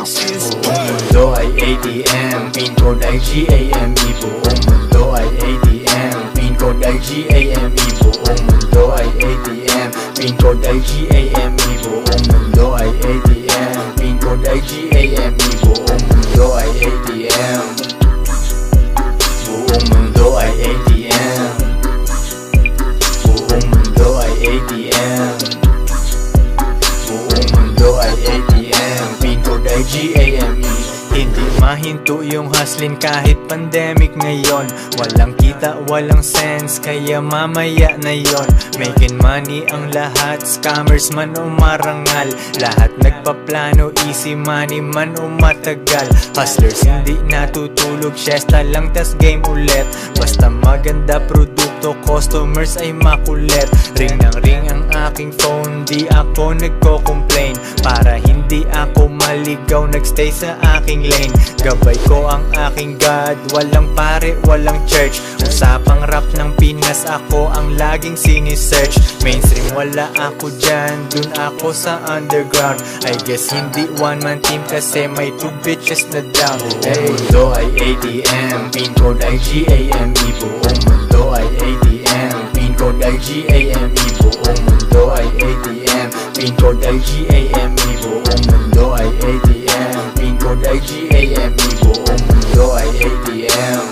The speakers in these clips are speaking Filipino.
Buong mundo ay ATM, pin code ay GAME. Buong mundo ay ATM, pin code ay GAME. Buong mundo ay ATM, pin code ay GAME. Buong mundo ay ATM, pin code ay GAME. Buong mundo ay ATM, buong mundo ay ATM, buong mundo ay ATM, buong mundo ay ATM, pin code ay GAME. Hindi mahinto yung hustling kahit pandemic ngayon. Walang kita, walang sense, kaya mamaya na yon. Making money ang lahat, scammers man o marangal. Lahat nagpaplano, easy money man o matagal. Hustlers hindi natutulog, siesta lang tas game ulit. Basta maganda produkto, customers ay makulit. Ring ng ring ang aking phone, di ako nagko-complain. Para hindi ako maligaw, nagstay sa aking lane. Gabay ko ang aking God, walang pare, walang church. Usapang rap ng Pinas, ako ang laging sinisearch. Mainstream wala ako dyan, dun ako sa underground. I guess hindi one man team kasi may 2 bitches na down. Buong mundo ay ATM, pin code ay GAME. Buong mundo ay ATM, pin code ay GAME. Buong mundo ay ATM, pin code ay GAME. Buong mundo ay ATM, pin code ay GAME. Buong mundo ay ATM,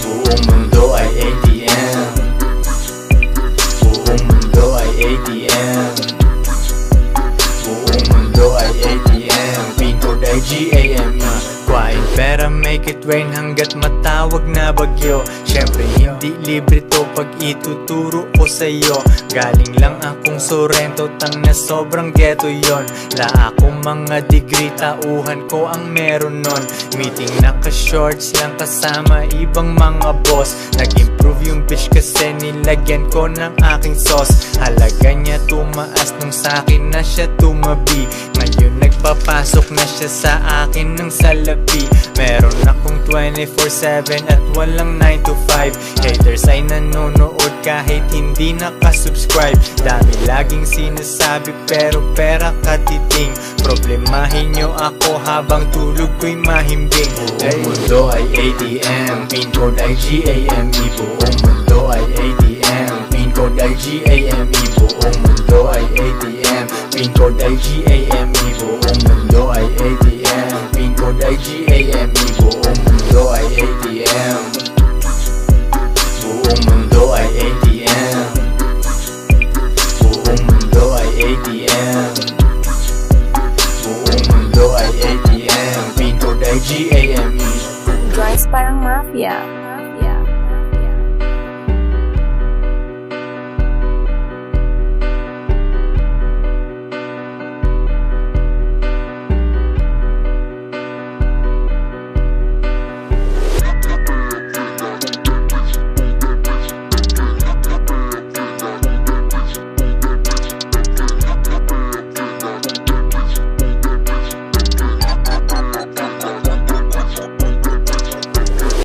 buong mundo ay ATM, buong mundo ay ATM, buong mundo ay ATM, pin code ay GAME. Kwain pera, make it rain hanggat matawag na bagyo. Syempre hindi libre to pag ituturo ko sa'yo. Galing lang akong Sorrento, tang na sobrang ghetto yon. La akong mga degree, tauhan ko ang meron nun. Meeting naka-shorts lang kasama ibang mga boss. Nag-improve yung bitch kasi nilagyan ko ng aking sauce. Halaga niya tumaas nung sa'kin na siya tumabi. Ngayon nagpapasok na siya sa akin ng salapi. Meron akong 24/7 at walang 9 to 5. Haters ay nanonood kahit hindi nakasubscribe. Dami laging sinasabi pero pera katiting. Problemahin nyo ako habang tulog ko'y mahimbing. Buong mundo ay ATM, pin code ay GAME. Buong mundo ay ATM, pin code ay GAME. Buong mundo ay ATM, pin code ay GAME. Buong mundo ay ATM, pin code ay GAME. Buong mundo ay ATM, buong mundo ay ATM, buong mundo ay ATM, buong mundo ay ATM, pin code ay GAME. Guys, parang mafia.